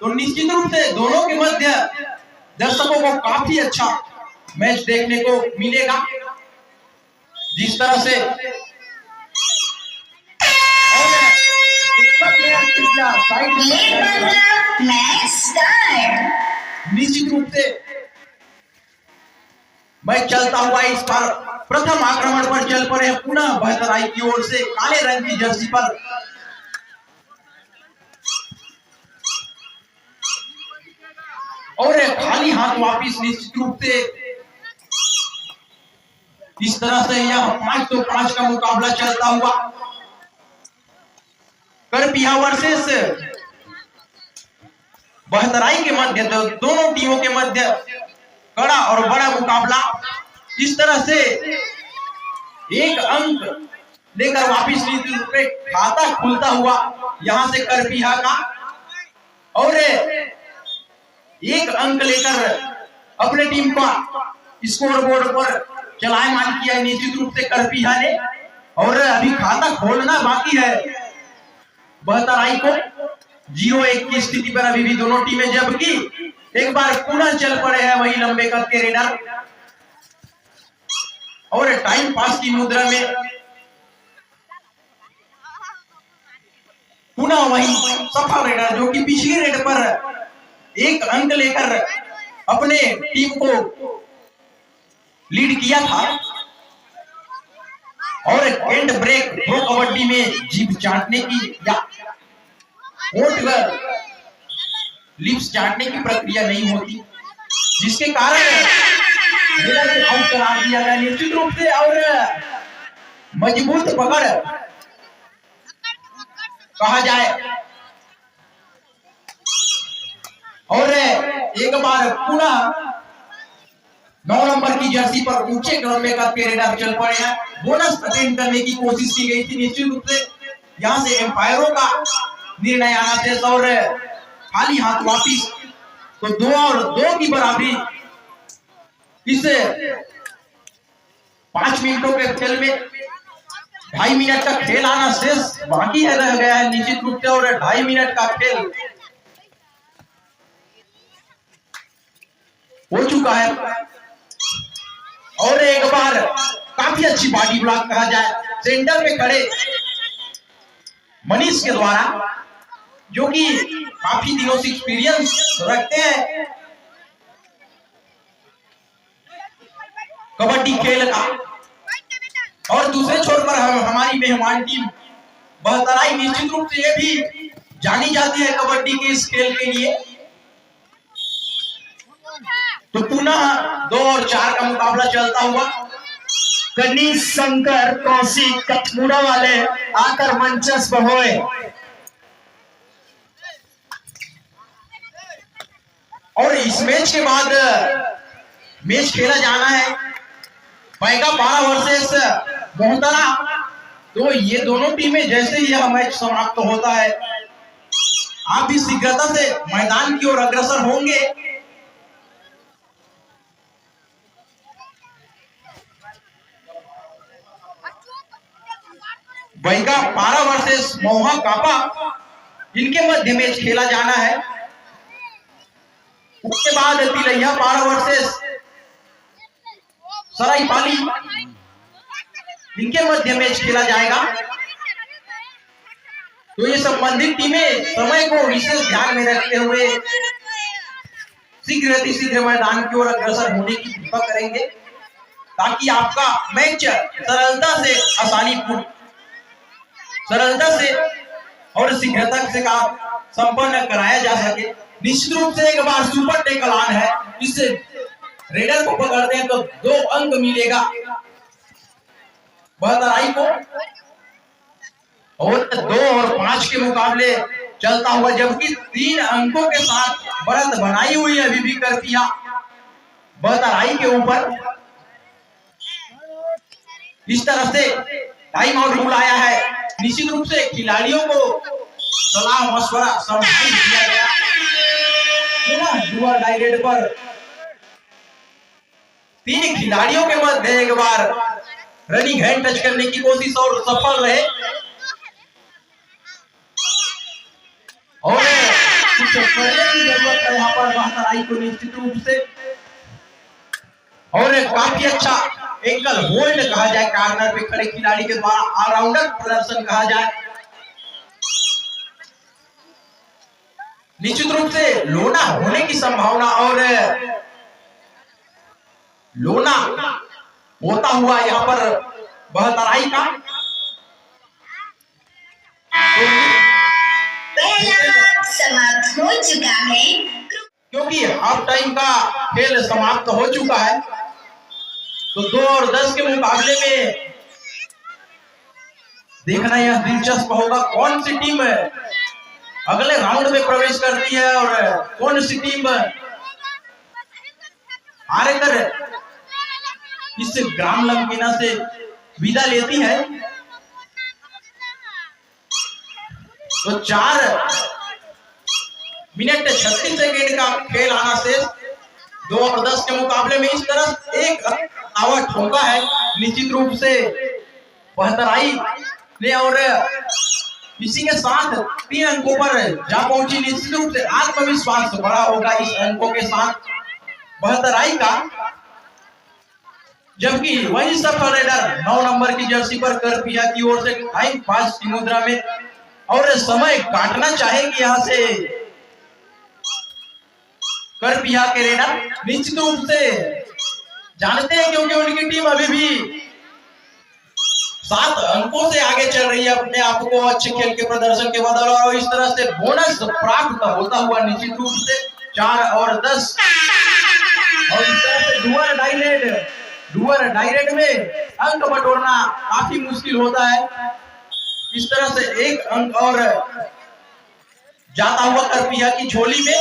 तो निश्चित रूप से दोनों के मध्य दर्शकों को काफी अच्छा मैच देखने को मिलेगा। जिस तरह से निश्चित रूप से मैच चलता हुआ इस बार प्रथम आक्रमण पर चल पड़े हैं पुनः बहतराई की ओर से काले रंग की जर्सी पर। और खाली हाथ वापिस निश्चित रूप से इस तरह से यह 5-5 का मुकाबला चलता हुआ करपिया वर्सेस बहतराई के मध्य दोनों टीमों के मध्य कड़ा और बड़ा मुकाबला। इस तरह से एक अंक लेकर वापिस खाता खुलता हुआ यहां से करपिया का और एक अंक लेकर अपने टीम का स्कोर बोर्ड पर चलायमान किया निश्चित रूप से करपिया ने। और अभी खाता खोलना बाकी है बहतराई को 0-1 की स्थिति पर अभी भी दोनों टीमें, जबकि एक बार पुनः चल पड़े हैं वही लंबे कद के रेडर और टाइम पास की मुद्रा में पुनः वही सफल रेडर जो कि पिछले रेड पर एक अंक लेकर अपने टीम को लीड किया था और एंड ब्रेक प्रो कबड्डी में जीभ चाटने की या लिप्स चाटने की प्रक्रिया नहीं होती, जिसके कारण आउट करार दिया गया निश्चित रूप से। और मजबूत पकड़ कहा जाए और एक बार पुनः 9 नंबर की जर्सी पर ऊंचे क्रम में रेडर चल पड़े हैं। बोनस अटेंड करने की कोशिश की गई थी निश्चित रूप से, यहां से एम्पायरों का निर्णय आना थे और खाली हाथ वापिस। तो 2 की बराबरी इस 5 मिनटों के खेल में 2.5 मिनट का खेल आना शेष बाकी है रह गया है निश्चित रूप से। और 2.5 मिनट का खेल हो चुका है और एक बार काफी अच्छी बॉडी ब्लॉक कहा जाए सेंटर में खड़े मनीष के द्वारा, जो कि काफी दिनों से एक्सपीरियंस रखते हैं कबड्डी खेल का। और दूसरे छोर पर हमारी मेहमान टीम बहतराई निश्चित रूप से ये भी जानी जाती है कबड्डी के इस खेल के लिए। तो पुनः 2 और 4 का मुकाबला चलता हुआ गणेश शंकर कौशिक कठमुड़ा वाले आकर मंचस्थ होए। और इस मैच के बाद मैच खेला जाना है बैगा पारा वर्सेस मोहतरा। तो ये दोनों टीमें जैसे ही यह मैच समाप्त होता है आप भी शीघ्रता से मैदान की ओर अग्रसर होंगे। बैगा पारा वर्सेस मोहा कापा इनके मध्य मैच खेला जाना है। उसके बाद तिलैया पारा वर्सेस सरायपाली इनके मध्य मैच खेला जाएगा। तो ये संबंधित टीमें समय को विशेष ध्यान में रखते हुए शीघ्र मैदान की ओर अग्रसर होने की कृपा करेंगे, ताकि आपका मैच सरलता से और शीघ्रता से संपन्न कराया जा सके। निश्चित रूप से एक बार सुपर टेकल ऑन है, इससे रेडर को पकड़ते हैं तो 2 अंक मिलेगा बहतराई को। और 2 और 5 के मुकाबले चलता हुआ, जबकि 3 अंकों के साथ बढ़त बनाई हुई है अभी भी करपिया बहतराई के ऊपर। इस तरह से टाइम आउट रूल आया है। निश्चित रूप से खिलाड़ियों को सलाह मशवरा समझाइश दिया गया डुअल डायरेक्ट पर 3 खिलाड़ियों के मध्य एक बार रनिंग हैंड टच करने की कोशिश और सफल रहे। और कुछ पर बहतराई को निश्चित रूप से, और काफी अच्छा एंगल होल्ड कहा जाए, कॉर्नर पे खड़े खिलाड़ी के द्वारा ऑलराउंडर प्रदर्शन कहा जाए। निश्चित रूप से लोना होने की संभावना, और लोना होता हुआ यहाँ पर बहतराई का समाप्त हो चुका है, क्योंकि हाफ टाइम का खेल समाप्त हो चुका है। तो 2 और 10 के मुकाबले में देखना यह दिलचस्प होगा कौन सी टीम अगले राउंड में प्रवेश करती है और कौन सी टीम हारे कर इस ग्राम लंबीना से विदा लेती है। तो 4 मिनट 36 सेकेंड का खेल आना शेष। 2 और 10 के मुकाबले में इस तरफ एक आवा ठोका है निश्चित रूप से बहतराई ने, और इसी के साथ 3 अंकों पर जा पहुंची। निश्चित रूप से आत्मविश्वास बड़ा होगा इस अंकों के साथ बहतराई का, जबकि वही सफल रेडर 9 नंबर की जर्सी पर कर पिया की ओर से टाइम पास की मुद्रा में और समय काटना चाहेगी यहाँ से कर पिया के रेडर। निश्चित रूप से जानते हैं क्योंकि उनकी टीम अभी भी 7 अंकों से आगे चल रही है अपने आप को अच्छे खेल के प्रदर्शन के बदल, और इस तरह से बोनस प्राप्त होता हुआ निश्चित रूप से 4 और 10, और इस तरह से डुअर डायरेक्ट में अंक बटोरना काफी मुश्किल होता है। इस तरह से 1 अंक और जाता हुआ कर पिया की झोली में।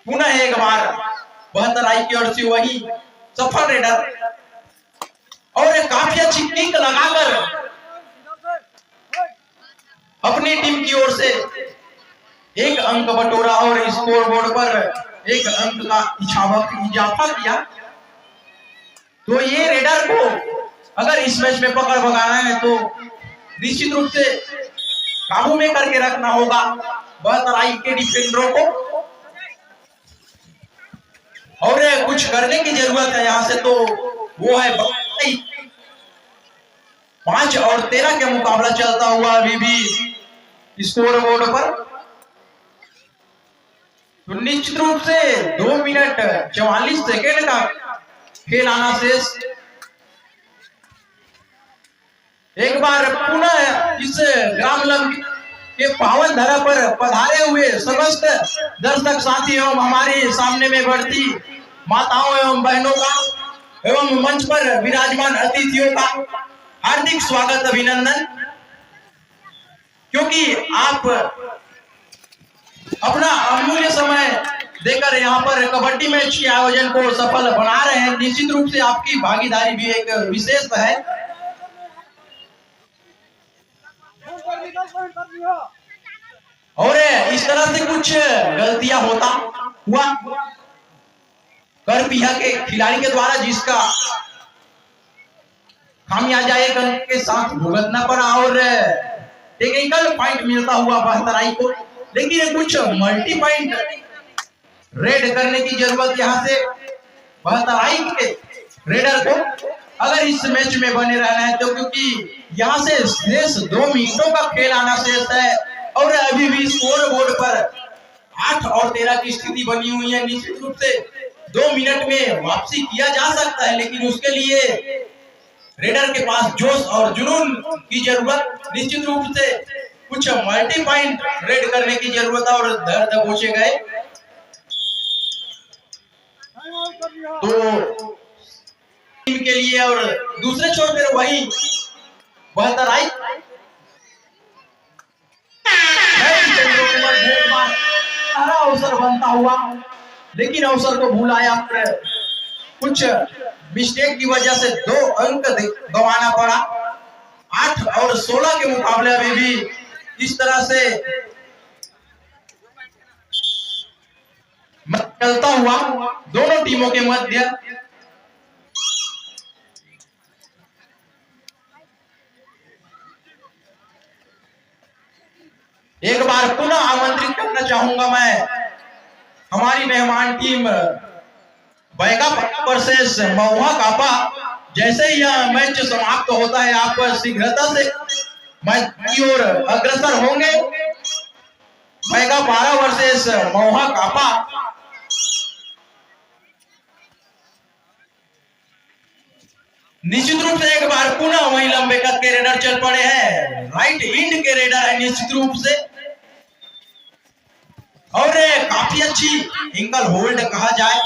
पुनः एक बार बहतराई की ओर से वही सफल रेडर, और काफी अच्छी किक लगाकर अपनी टीम की ओर से 1 अंक बटोरा और स्कोर बोर्ड पर 1 अंक का इजाफा किया। तो ये रेडर को अगर इस मैच में पकड़ भगाना है तो निश्चित रूप से काबू में करके रखना होगा बहतराई के डिफेंडरों को, और कुछ करने की जरूरत है यहाँ से। तो वो है 5 और 13 के मुकाबला चलता हुआ अभी भी स्कोर बोर्ड पर। तो निश्चित रूप से 2 मिनट 44 सेकेंड का खेल आना शेष। एक बार पुनः इस ग्राम के पावन धरा पर पधारे हुए समस्त दर्शक साथी एवं हमारे सामने में बढ़ती माताओं एवं बहनों का एवं मंच पर विराजमान अतिथियों का हार्दिक स्वागत अभिनंदन, क्योंकि आप अपना अमूल्य समय देकर यहाँ पर कबड्डी मैच के आयोजन को सफल बना रहे हैं। निश्चित रूप से आपकी भागीदारी भी एक विशेष है। और इस तरह से कुछ गलतियां हुआ कर पिया के खिलाड़ी के द्वारा, जिसका खामियाजा 1 अंक के साथ भुगतना पड़ा और टेक्निकल पॉइंट मिलता हुआ बहतराई को। लेकिन कुछ मल्टी पॉइंट रेड करने की जरूरत यहाँ से बहतराई के रेडर को अगर इस मैच में बने रहना है तो, क्योंकि यहाँ से शेष 2 मिनटों का खेल आना शेष है और अभी भी स्कोर बोर्ड पर 8 और 13 की स्थिति बनी हुई है। निश्चित रूप से 2 मिनट में वापसी किया जा सकता है, लेकिन उसके लिए रेडर के पास जोश और जुनून की जरूरत, निश्चित रूप से कुछ मल्टी पॉइंट रेड करने की जरूरत है और दर्द दबोचे गए तो टीम के लिए। और दूसरे छोर पर वही बहतराई अवसर बनता हुआ, लेकिन अवसर को भूलाया, कुछ मिस्टेक की वजह से 2 अंक गंवाना पड़ा। 8 और 16 के मुकाबले में भी इस तरह से चलता हुआ दोनों टीमों के मध्य। एक बार पुनः आमंत्रित करना चाहूंगा मैं हमारी मेहमान टीम बैगा वर्सेस महुआ कापा। जैसे ही यह मैच समाप्त होता है आप शीघ्रता से मैच की ओर अग्रसर होंगे। बैगा 12 वर्सेस महुआ कापा। निश्चित रूप से एक बार पुनः वही लंबे कद के रेडर चल पड़े हैं। राइट इंड के रेडर है निश्चित रूप से, और काफी अच्छी एंगल होल्ड कहा जाए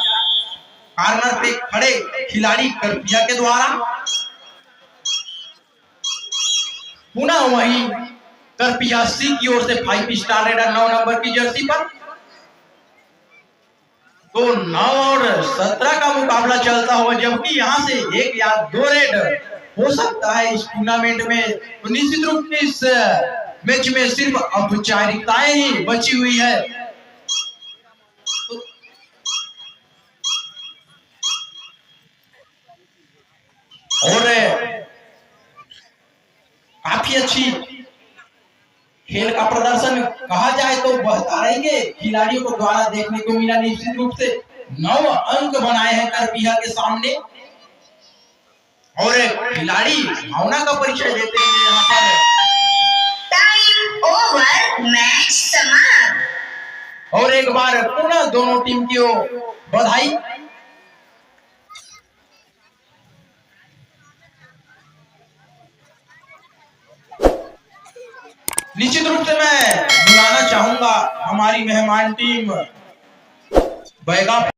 कॉर्नर पे खड़े खिलाड़ी करपिया के द्वारा। पुनः वही करपिया सी की ओर से 5 स्टार रेडर 9 नंबर की जर्सी पर। तो 9 और 17 का मुकाबला चलता हुआ, जबकि यहां से 1 या 2 रेड हो सकता है इस टूर्नामेंट में। तो निश्चित रूप से इस मैच में सिर्फ औपचारिकताएं ही बची हुई है। और काफी अच्छी खेल का प्रदर्शन कहा जाए तो बहतारेंगे खिलाड़ियों को द्वारा देखने को मिला। निश्चित रूप से 9 अंक बनाए हैं करपिया के सामने, और खिलाड़ी भावना का परिचय देते हैं यहाँ पर। टाइम ओवर, मैच समाप्त। और एक बार पुनः दोनों टीम की ओर बधाई। निश्चित रूप से मैं बुलाना चाहूंगा हमारी मेहमान टीम बैगा